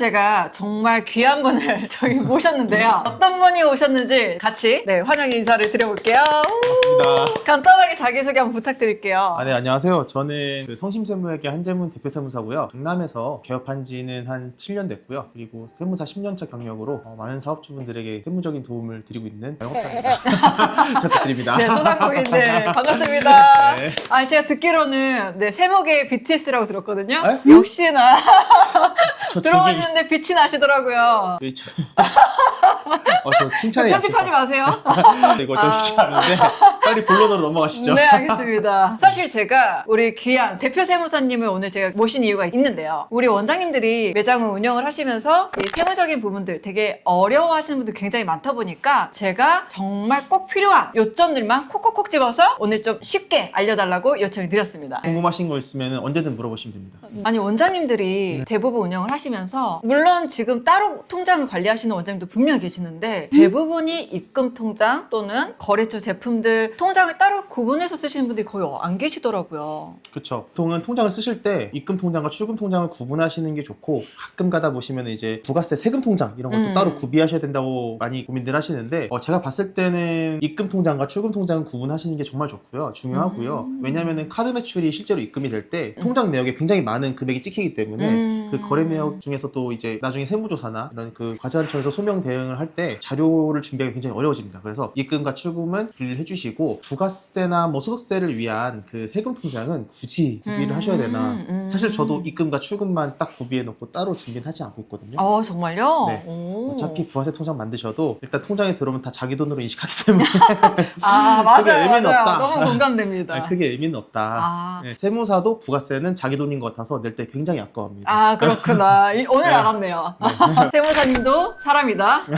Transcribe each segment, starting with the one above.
제가 정말 귀한 분을 저희 모셨는데요. 어떤 분이 오셨는지 같이 환영 인사를 드려볼게요. 반갑습니다. 간단하게 자기소개 한번 부탁드릴게요. 네, 안녕하세요. 저는 성심세무회계 한재문 대표세무사고요. 강남에서 개업한 지는 한 7년 됐고요. 그리고 세무사 10년차 경력으로 많은 사업주분들에게 세무적인 도움을 드리고 있는 영업자입니다. 잘 부탁드립니다. 네, 소상공인들 반갑습니다. 네. 제가 듣기로는 세무계 BTS라고 들었거든요. 에? 역시나 저 들어가시는데 빛이 나시더라고요. 저 칭찬에 편집하지 마세요. 이거 좀 쉽지 않은데 빨리 본론으로 넘어가시죠. 네, 알겠습니다. 사실 제가 우리 귀한 대표 세무사님을 오늘 제가 모신 이유가 있는데요. 우리 원장님들이 매장을 운영을 하시면서 이 세무적인 부분들 되게 어려워하시는 분들 굉장히 많다 보니까 제가 정말 꼭 필요한 요점들만 콕콕콕 집어서 오늘 좀 쉽게 알려달라고 요청을 드렸습니다. 궁금하신 거 있으면 언제든 물어보시면 됩니다. 아니 원장님들이 대부분 운영을 하시면서 물론 지금 따로 통장을 관리하시는 원장님도 분명히 계시는데 대부분이 입금 통장 또는 거래처 제품들 통장을 따로 구분해서 쓰시는 분들이 거의 안 계시더라고요. 그렇죠. 보통은 통장을 쓰실 때 입금 통장과 출금 통장을 구분하시는 게 좋고 가끔 가다 보시면 이제 부가세 세금 통장 이런 것도 따로 구비하셔야 된다고 많이 고민들 하시는데 제가 봤을 때는 입금 통장과 출금 통장을 구분하시는 게 정말 좋고요. 중요하고요. 왜냐하면 카드 매출이 실제로 입금이 될 때 통장 내역에 굉장히 많은 금액이 찍히기 때문에 그 거래 내역 중에서도 이제 나중에 세무조사나 이런 그 과세관청에서 소명 대응을 할 때 자료를 준비하기 굉장히 어려워집니다. 그래서 입금과 출금은 분리를 해주시고 부가세나 뭐 소득세를 위한 그 세금 통장은 굳이 구비를 하셔야 되나. 사실 저도 입금과 출금만 딱 구비해 놓고 따로 준비는 하지 않고 있거든요. 정말요? 네. 오. 어차피 부가세 통장 만드셔도 일단 통장에 들어오면 다 자기 돈으로 인식하기 때문에 맞아요. 크게 의미는 맞아요. 없다. 너무 공감됩니다. 네, 크게 의미는 없다. 네, 세무사도 부가세는 자기 돈인 것 같아서 낼 때 굉장히 아까워합니다. 그렇구나. 오늘 네. 알았네요. 세무사님도 사람이다. 네.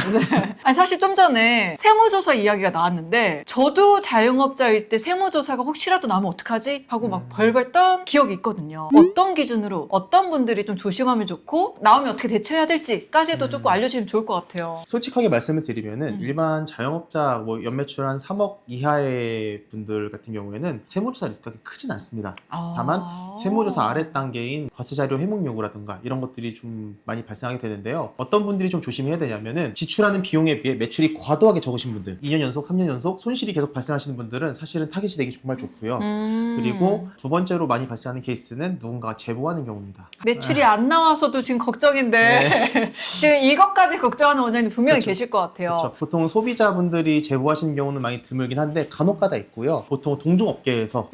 아니, 사실 좀 전에 세무조사 이야기가 나왔는데 저도 자영업자일 때 세무조사가 혹시라도 나면 어떡하지? 하고 막 벌벌 떤 기억이 있거든요. 어떤 기준으로 어떤 분들이 좀 조심하면 좋고 나오면 어떻게 대처해야 될지까지도 조금 알려주시면 좋을 것 같아요. 솔직하게 말씀을 드리면은 일반 자영업자 뭐 연매출 한 3억 이하의 분들 같은 경우에는 세무조사 리스크가 크진 않습니다. 다만 세무조사 아래 단계인 과세자료 회목 요구라든가 이런 것들이 좀 많이 발생하게 되는데요. 어떤 분들이 좀 조심해야 되냐면은 지출하는 비용에 비해 매출이 과도하게 적으신 분들 2년 연속, 3년 연속 손실이 계속 발생하시는 분들은 사실은 타깃이 되기 정말 좋고요. 그리고 두 번째로 많이 발생하는 케이스는 누군가가 제보하는 경우입니다. 매출이 안 나와서도 지금 걱정인데 네. 지금 이것까지 걱정하는 원장님 분명히 그렇죠. 계실 것 같아요. 그렇죠. 보통 소비자분들이 제보하시는 경우는 많이 드물긴 한데 간혹가다 있고요. 보통 동종업계에서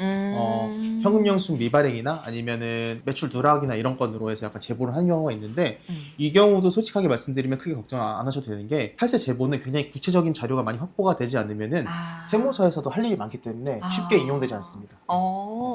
현금영수증 미발행이나 아니면은 매출 누락이나 이런 건으로 해서 약간 제보를 하는 경우가 있는데 이 경우도 솔직하게 말씀드리면 크게 걱정 안 하셔도 되는 게 탈세 제보는 굉장히 구체적인 자료가 많이 확보가 되지 않으면은 세무서에서도 할 일이 많기 때문에 쉽게 인용되지 않습니다.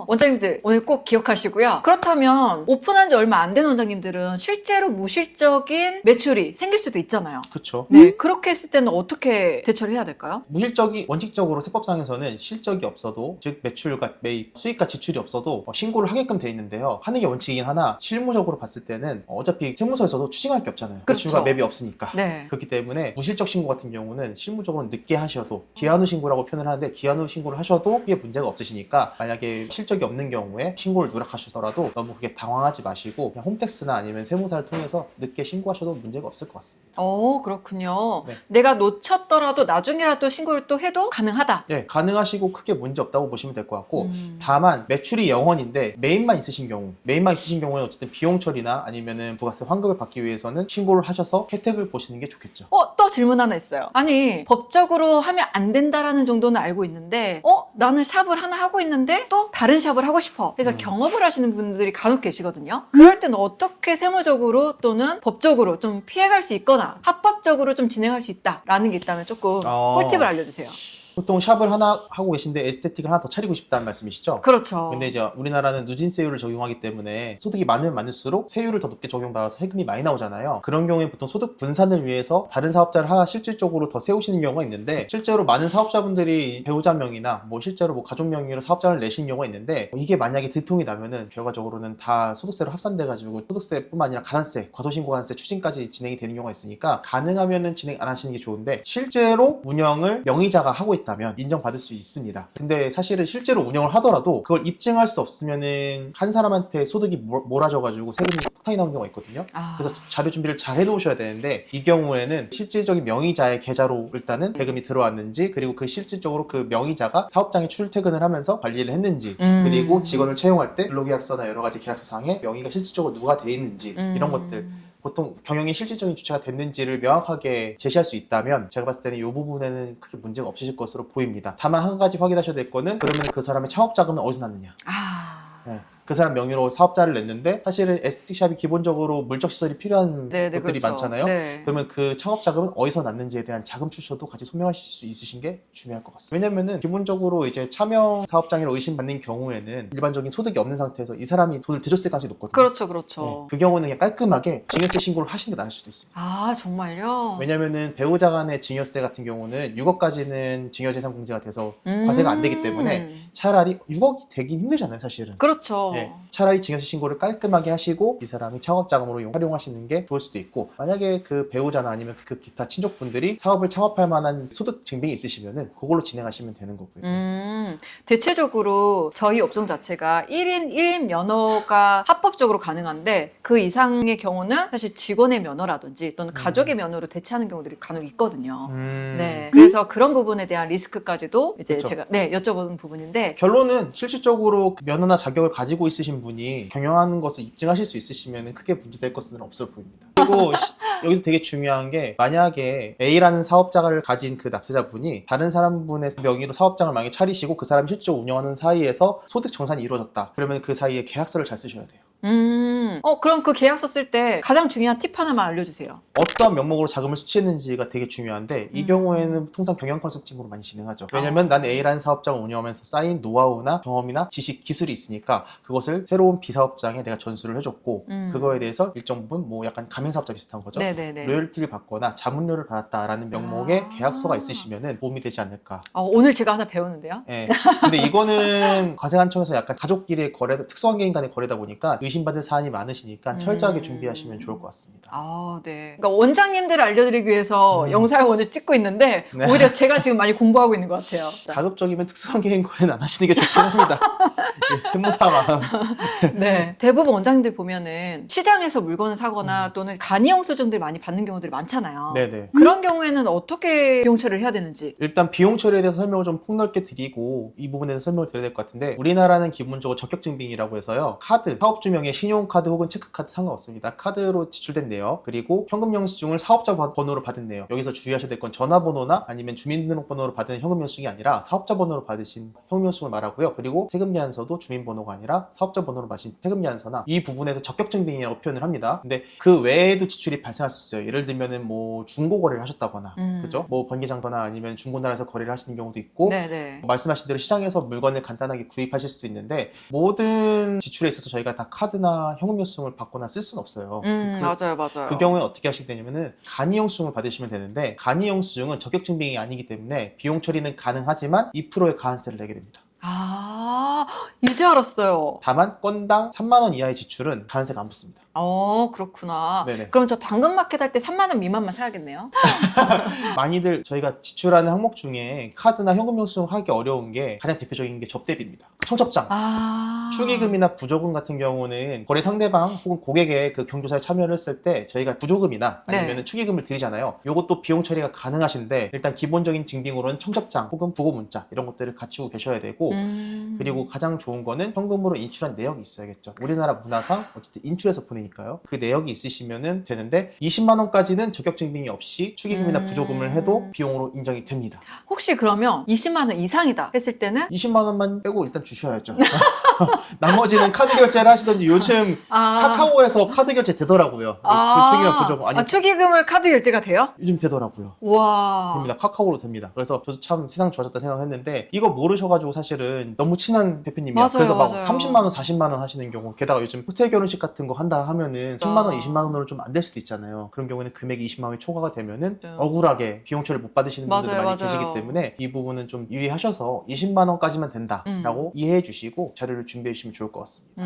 원장님들 오늘 꼭 기억하시고요. 그렇다면 오픈한 지 얼마 안 된 원장님들은 실제로 무실적인 매출이 생길 수도 있잖아요. 그렇죠. 네, 그렇게 했을 때는 어떻게 대처를 해야 될까요? 무실적이 원칙적으로 세법상에서는 실적이 없어도 즉 매출과 매입, 수익과 지출이 없어도 신고를 하게끔 돼 있는데요. 하는 게 원칙이긴 하나 실무적으로 봤을 때는 어차피 세무서에서도 추징할 게 없잖아요. 그렇죠. 매출과 매입이 없으니까. 네. 그렇기 때문에 무실적 신고 같은 경우는 실무적으로 늦게 하셔도 기한 후 신고라고 표현을 하는데 기한 후 신고를 하셔도 크게 문제가 없으시니까 만약에 실적이 없는 경우에 신고를 누락하시더라도 너무 그게 당황하지 마시고 그냥 홈택스나 아니면 세무사를 통해서 늦게 신고하셔도 문제가 없을 것 같습니다. 그렇군요. 네. 내가 놓쳤더라도 나중에라도 신고를 또 해도 가능하다. 네, 가능하시고 크게 문제 없다고 보시면 될 것 같고 다만 매출이 0원인데 매입만 있으신 경우에는 어쨌든 비용 처리나 아니면은 부가세 환급을 받기 위해서는 신고를 하셔서 혜택을 보시는 게 좋겠죠. 또 질문 하나 있어요. 아니 법적으로 하면 안 된다라는 정도는 알고 있는데 나는 샵을 하나 하고 있는데 또 다른 샵을 하고 싶어. 그래서 경업을 하시는 분들이 간혹 계시거든요. 그럴 때는 어떻게 세무적으로 또는 법적으로 좀 피해갈 수 있거나 합법적으로 좀 진행할 수 있다라는 게 있다면 조금 꿀팁을 알려주세요. 보통 샵을 하나 하고 계신데 에스테틱을 하나 더 차리고 싶다는 말씀이시죠? 그렇죠. 근데 이제 우리나라는 누진세율을 적용하기 때문에 소득이 많으면 많을수록 세율을 더 높게 적용받아서 세금이 많이 나오잖아요. 그런 경우에 보통 소득 분산을 위해서 다른 사업자를 하나 실질적으로 더 세우시는 경우가 있는데 실제로 많은 사업자분들이 배우자 명의나 뭐 실제로 뭐 가족 명의로 사업자를 내신 경우가 있는데 이게 만약에 들통이 나면은 결과적으로는 다 소득세로 합산돼가지고 소득세뿐만 아니라 가산세, 과소신고가세 추징까지 진행이 되는 경우가 있으니까 가능하면은 진행 안 하시는 게 좋은데 실제로 운영을 명의자가 하고 있다 있다면 인정받을 수 있습니다. 근데 사실은 실제로 운영을 하더라도 그걸 입증할 수 없으면은 한 사람한테 소득이 몰아져가지고 세금이 폭탄이 나오는 경우가 있거든요. 그래서 자료 준비를 잘 해놓으셔야 되는데 이 경우에는 실질적인 명의자의 계좌로 일단은 대금이 들어왔는지, 그리고 그 실질적으로 그 명의자가 사업장에 출퇴근을 하면서 관리를 했는지, 그리고 직원을 채용할 때 근로계약서나 여러 가지 계약서상에 명의가 실질적으로 누가 돼 있는지 이런 것들, 보통 경영이 실질적인 주체가 됐는지를 명확하게 제시할 수 있다면 제가 봤을 때는 이 부분에는 크게 문제가 없으실 것으로 보입니다. 다만 한 가지 확인하셔야 될 거는, 그러면 그 사람의 창업 자금은 어디서 났느냐. 네. 그 사람 명의로 사업자를 냈는데 사실은 에스테틱샵이 기본적으로 물적 시설이 필요한 것들이 그렇죠. 많잖아요. 네. 그러면 그 창업 자금은 어디서 났는지에 대한 자금 출처도 같이 소명하실 수 있으신 게 중요할 것 같습니다. 왜냐면은 기본적으로 이제 차명 사업장이라고 의심받는 경우에는 일반적인 소득이 없는 상태에서 이 사람이 돈을 대줬을 가능성이 높거든요. 그렇죠, 그렇죠. 네. 그 경우는 그냥 깔끔하게 증여세 신고를 하시는 게 나을 수도 있습니다. 아, 정말요? 왜냐면은 배우자 간의 증여세 같은 경우는 6억까지는 증여재산 공제가 돼서 과세가 안 되기 때문에 차라리 6억이 되긴 힘들잖아요, 사실은. 그렇죠. 네, 차라리 증여세 신고를 깔끔하게 하시고 이 사람이 창업자금으로 활용하시는 게 좋을 수도 있고, 만약에 그 배우자나 아니면 그 기타 친족분들이 사업을 창업할 만한 소득 증빙이 있으시면은 그걸로 진행하시면 되는 거고요. 대체적으로 저희 업종 자체가 1인 1 면허가 합법적으로 가능한데 그 이상의 경우는 사실 직원의 면허라든지 또는 가족의 면허로 대체하는 경우들이 간혹 있거든요. 네, 그래서 그런 부분에 대한 리스크까지도 이제 그렇죠. 제가 여쭤보는 부분인데, 결론은 실질적으로 면허나 자격을 가지고 있으신 분이 경영하는 것을 입증하실 수 있으시면 크게 문제될 것은 없어 보입니다. 그리고 여기서 되게 중요한 게, 만약에 A라는 사업장을 가진 그 납세자분이 다른 사람분의 명의로 사업장을 만약에 차리시고 그 사람이 실제로 운영하는 사이에서 소득 정산이 이루어졌다. 그러면 그 사이에 계약서를 잘 쓰셔야 돼요. 그럼 그 계약서 쓸 때 가장 중요한 팁 하나만 알려주세요. 어떤 명목으로 자금을 수취했는지가 되게 중요한데, 이 경우에는 통상 경영 컨설팅으로 많이 진행하죠. 왜냐면 난 A라는 사업장을 운영하면서 쌓인 노하우나 경험이나 지식, 기술이 있으니까 그것을 새로운 B 사업장에 내가 전수를 해줬고 그거에 대해서 일정 부분 뭐 약간 가맹사업자 비슷한 거죠. 네네네. 로열티를 받거나 자문료를 받았다라는 명목의 계약서가 있으시면은 도움이 되지 않을까. 오늘 제가 하나 배우는데요. 네. 근데 이거는 과세관청에서 약간 가족끼리의 거래, 특수한 개인 간의 거래다 보니까 의심받을 사안이 많으시니까 철저하게 준비하시면 좋을 것 같습니다. 네. 그러니까 원장님들을 알려드리기 위해서 영상을 오늘 찍고 있는데 네. 오히려 제가 지금 많이 공부하고 있는 것 같아요. 가급적이면 특수한 개인 거래는 안 하시는 게 좋긴 합니다. 세무사만. 네. 대부분 원장님들 보면은 시장에서 물건을 사거나 또는 간이형 수준들 많이 받는 경우들이 많잖아요. 네네. 그런 경우에는 어떻게 비용 처리를 해야 되는지. 일단 비용 처리에 대해서 설명을 좀 폭넓게 드리고 이 부분에 대해서 설명을 드려야 될 것 같은데, 우리나라는 기본적으로 적격증빙이라고 해서요, 카드, 사업주명의 신용카드 혹은 체크카드 상관없습니다. 카드로 지출된 내역, 그리고 현금영수증을 사업자 번호로 받은 내역. 여기서 주의하셔야 될 건 전화번호나 아니면 주민등록번호로 받은 현금영수증이 아니라 사업자 번호로 받으신 현금영수증을 말하고요. 그리고 세금예안서도 주민번호가 아니라 사업자 번호로 받으신 세금예안서나, 이 부분에서 적격증빙이라고 표현을 합니다. 근데 그 외에도 지출이 발생할 수 있어요. 예를 들면은 뭐 중고거래를 하셨다거나, 그죠? 뭐 번개장터나 아니면 중고나라에서 거래를 하시는 경우도 있고, 네네. 말씀하신 대로 시장에서 물건을 간단하게 구입하실 수도 있는데, 모든 지출에 있어서 저희가 다 카드나 현금영수증을 받거나 쓸 수는 없어요. 맞아요. 그 경우에 어떻게 하시게 되냐면은 간이영수증을 받으시면 되는데, 간이영수증은 적격증빙이 아니기 때문에 비용 처리는 가능하지만 2%의 가한세를 내게 됩니다. 이제 알았어요. 다만 건당 3만 원 이하의 지출은 가한세가 안 붙습니다. 그렇구나. 네네. 그럼 저 당근마켓 할 때 3만 원 미만만 사야겠네요. 많이들 저희가 지출하는 항목 중에 카드나 현금영수증 하기 어려운 게, 가장 대표적인 게 접대비입니다. 청첩장. 축의금이나 부조금 같은 경우는 거래 상대방 혹은 고객의 그 경조사에 참여를 했을 때 저희가 부조금이나 아니면 축의금을 드리잖아요. 이것도 비용 처리가 가능하신데, 일단 기본적인 증빙으로는 청첩장 혹은 부고문자 이런 것들을 갖추고 계셔야 되고, 그리고 가장 좋은 거는 현금으로 인출한 내역이 있어야겠죠. 우리나라 문화상 어쨌든 인출해서 보내니까요. 그 내역이 있으시면 되는데, 20만 원까지는 적격증빙이 없이 축의금이나 부조금을 해도 비용으로 인정이 됩니다. 혹시 그러면 20만 원 이상이다 했을 때는 20만 원만 빼고 일단 주셔야죠. 나머지는 카드 결제를 하시든지, 요즘 카카오에서 카드 결제 되더라고요. 축의금 부조금. 아니, 축의금을 카드 결제가 돼요? 요즘 되더라고요. 와. 됩니다. 카카오로 됩니다. 그래서 저도 참 세상 좋아졌다 생각했는데, 이거 모르셔가지고 사실은 너무 친한 대표님이야. 맞아요, 그래서 막 맞아요. 30만 원, 40만 원 하시는 경우, 게다가 요즘 호텔 결혼식 같은 거 한다 하면은 10만 원, 20만 원으로 좀 안 될 수도 있잖아요. 그런 경우에는 금액이 20만 원이 초과가 되면은 억울하게 비용 처리 못 받으시는 분들도 많이 계시기 때문에 이 부분은 좀 유의하셔서 20만 원까지만 된다라고 이해해 주시고 자료를 준비해 주시면 좋을 것 같습니다.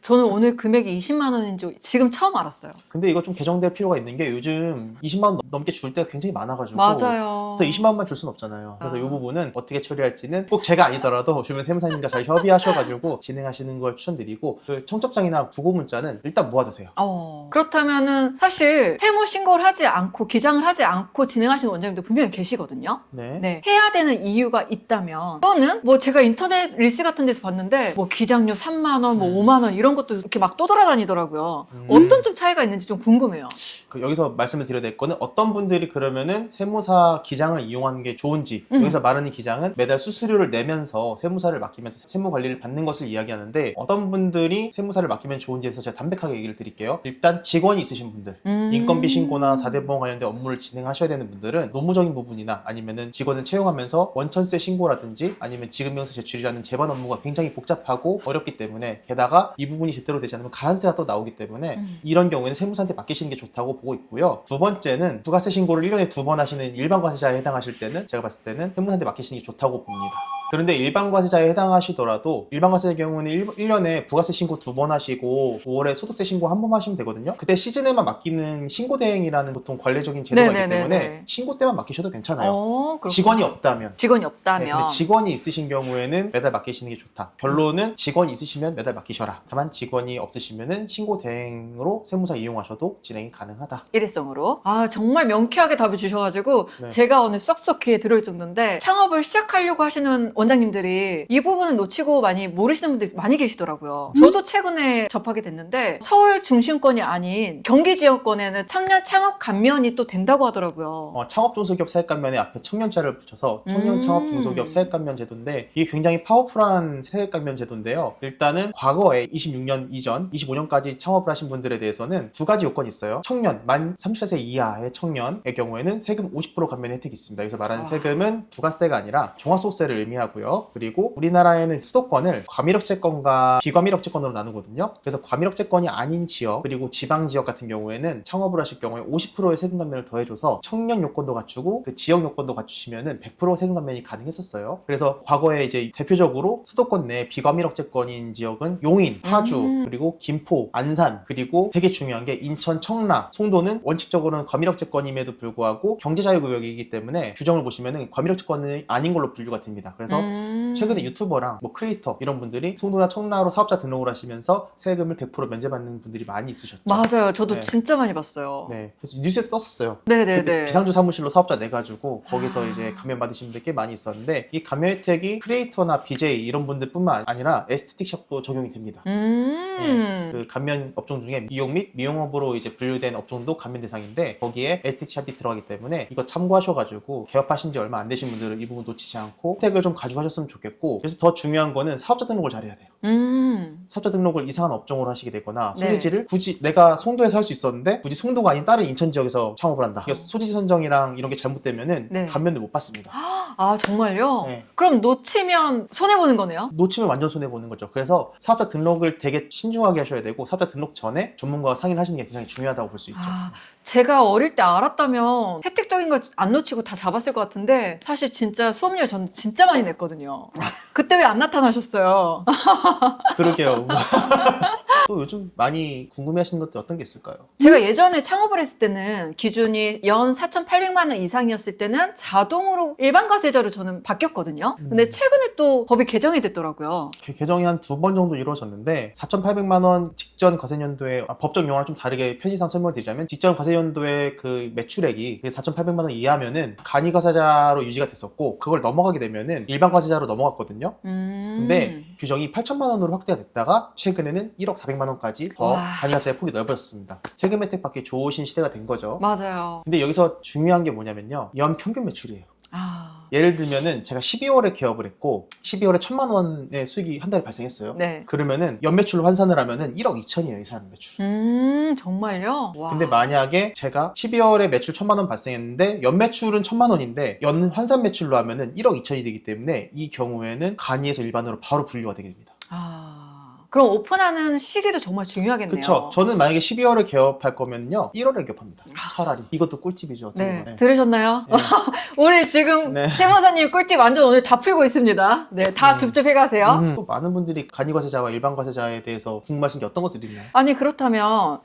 저는 오늘 금액이 20만 원인 줄 지금 처음 알았어요. 근데 이거 좀 개정될 필요가 있는 게 요즘 20만 원 넘게 줄 때가 굉장히 많아가지고 맞아요. 또 20만 원만 줄 수는 없잖아요. 그래서 이 부분은 어떻게 처리할지는 꼭 제가 아니더라도 주변 세무사님과 잘 협의하셔가지고 진행하시는 걸 추천드리고 그 청첩장이나 부고 문자는 일단 모아두세요. 그렇다면은 사실 세무 신고를 하지 않고 기장을 하지 않고 진행하시는 원장님도 분명히 계시거든요. 네. 네, 해야 되는 이유가 있다면 또는 뭐 제가 인터넷 릴스 같은 데서 봤는데 뭐 기장료 3만 원, 뭐 5만 원 이런 것도 이렇게 막 떠돌아다니더라고요. 어떤 좀 차이가 있는지 좀 궁금해요. 여기서 말씀을 드려야 될 거는 어떤 분들이 그러면은 세무사 기장을 이용하는 게 좋은지 여기서 말하는 기장은 매달 수수료를 내면서 세무사를 맡기면서 세무 관리를 받는 것을 이야기하는데 어떤 분들이 세무사를 맡기면 좋은지에 대해서 제가 담백하게 얘기를 드릴게요. 일단 직원이 있으신 분들 인건비 신고나 4대 보험 관련된 업무를 진행하셔야 되는 분들은 노무적인 부분이나 아니면은 직원을 채용하면서 원천세 신고라든지 아니면 지급명세 제출이라는 제반 업무가 굉장히 복잡하고 어렵기 때문에 게다가 이 부분이 제대로 되지 않으면 가산세가 또 나오기 때문에 이런 경우에는 세무사한테 맡기시는 게 좋다고 보고 있고요. 두 번째는 부가세 신고를 1년에 2번 하시는 일반 과세자에 해당하실 때는 제가 봤을 때는 세무사한테 맡기시는 게 좋다고 봅니다. 그런데 일반 과세자에 해당하시더라도 일반 과세자의 경우는 1년에 부가세 신고 2번 하시고 5월에 소득세 신고 1번 하시면 되거든요. 그때 시즌에만 맡기는 신고 대행이라는 보통 관례적인 제도가 있기 때문에 신고 때만 맡기셔도 괜찮아요. 직원이 없다면. 직원이 없다면. 네, 근데 직원이 있으신 경우에는 매달 맡기시는 게 좋다. 결론은 직원이 있으시면 매달 맡기셔라. 다만 직원이 없으시면은 신고 대행으로 세무사 이용하셔도 진행이 가능하다. 일회성으로. 정말 명쾌하게 답을 주셔가지고 네. 제가 오늘 썩썩 귀에 들어올 정도인데 창업을 시작하려고 하시는 원장님들이 이 부분을 놓치고 많이 모르시는 분들이 많이 계시더라고요. 저도 최근에 접하게 됐는데 서울 중심권이 아닌 경기 지역권에는 청년 창업 감면이 또 된다고 하더라고요. 창업 중소기업 사액 감면에 앞에 청년자를 붙여서 청년 창업 중소기업 사액 감면 제도인데 이게 굉장히 파워풀한 사액 감면 제도인데요. 일단은 과거에 26년 이전 25년까지 창업을 하신 분들에 대해서는 두 가지 요건이 있어요. 청년 만 34세 이하의 청년의 경우에는 세금 50% 감면 혜택이 있습니다. 여기서 말하는 세금은 부가세가 아니라 종합소득세를 의미하고요. 그리고 우리나라에는 수도권을 과밀억제권과 비과밀억제권으로 나누거든요. 그래서 과밀억제권이 아닌 지역 그리고 지방 지역 같은 경우에는 창업을 하실 경우에 50%의 세금 감면을 더해줘서 청년 요건도 갖추고 그 지역 요건도 갖추시면은 100% 세금 감면이 가능했었어요. 그래서 과거에 이제 대표적으로 수도권 내 비과밀억제권인 지역은 용인, 파주, 그리고 김포, 안산, 그리고 되게 중요한 게 인천, 청라, 송도는 원칙적으로는 과밀억제권임에도 불구하고 경제자유구역이기 때문에 규정을 보시면은 과밀억제권은 아닌 걸로 분류가 됩니다. 그래서 최근에 유튜버랑 뭐 크리에이터 이런 분들이 송도나 청라로 사업자 등록을 하시면서 세금을 100% 면제받는 분들이 많이 있으셨죠. 맞아요. 저도 네. 진짜 많이 봤어요. 네, 그래서 뉴스에서 떴었어요. 네네네. 그때 비상주 사무실로 사업자 내가지고 거기서 이제 감면 받으신 분들 꽤 많이 있었는데 이 감면 혜택이 크리에이터나 BJ 이런 분들뿐만 아니라 에스테틱 샵도 적용이 됩니다. 네, 그 감면 업종 중에 미용 및 미용업으로 이제 분류된 업종도 감면 대상인데 거기에 에스테틱 샵이 들어가기 때문에 이거 참고하셔가지고 개업하신 지 얼마 안 되신 분들은 이 부분 놓치지 않고 혜택을 좀 가져가셨으면 좋겠고 그래서 더 중요한 거는 사업자 등록을 잘해야 돼요. 사업자 등록을 이상한 업종으로 하시게 되거나 소재지를 굳이 내가 송도에서 할 수 있었는데 굳이 송도가 아닌 다른 인천 지역에서 창업을 한다. 그래서 소재지 선정이랑 이런 게 잘못되면은 감면을 못 받습니다. 정말요? 네. 그럼 놓치면 손해보는 거네요? 놓치면 완전 손해보는 거죠. 그래서 사업자 등록을 되게 신중하게 하셔야 되고 사업자 등록 전에 전문가와 상의를 하시는 게 굉장히 중요하다고 볼 수 있죠. 제가 어릴 때 알았다면 혜택적인 거 안 놓치고 다 잡았을 것 같은데 사실 진짜 수업료 저는 진짜 많이 냈거든요. 그때 왜 안 나타나셨어요? 그러게요. 또 요즘 많이 궁금해하시는 것들 어떤 게 있을까요? 제가 예전에 창업을 했을 때는 기준이 연 4,800만 원 이상이었을 때는 자동으로 일반 과세자로 저는 바뀌었거든요. 근데 최근에 또 법이 개정이 됐더라고요. 개정이 한 2번 정도 이루어졌는데 4,800만 원 직전 과세연도에 법적 용어를 좀 다르게 편의상 설명을 드리자면 직전 과세연도의 그 매출액이 4,800만 원 이하면은 간이 과세자로 유지가 됐었고 그걸 넘어가게 되면은 일반 과세자로 넘어갔거든요. 근데 규정이 8천만 원으로 확대가 됐다가 최근에는 1억 400만 원까지 더 간이 과세자의 폭이 넓어졌습니다. 세금 혜택 받기 좋으신 시대가 된 거죠. 맞아요. 근데 여기서 중요한 게 뭐냐면요. 연 평균 매출이에요. 예를 들면은 제가 12월에 개업을 했고 12월에 1,000만 원의 수익이 한 달에 발생했어요. 네. 그러면은 연매출로 환산을 하면은 1억 2천이에요, 이 사람 매출. 정말요? 와. 근데 만약에 제가 12월에 매출 1,000만 원 발생했는데 연매출은 1,000만 원인데 연 환산 매출로 하면은 1억 2천이 되기 때문에 이 경우에는 간이에서 일반으로 바로 분류가 되게 됩니다. 그럼 오픈하는 시기도 정말 중요하겠네요. 그쵸. 저는 만약에 12월에 개업할 거면요 1월에 개업합니다. 차라리. 이것도 꿀팁이죠. 어떻게 네, 보면. 들으셨나요? 네. 우리 지금 네. 세무사님 꿀팁 완전 오늘 다 풀고 있습니다. 네, 다 줍줍해 가세요. 또 많은 분들이 간이과세자와 일반과세자에 대해서 궁금하신 게 어떤 것들이 있나요? 아니 그렇다면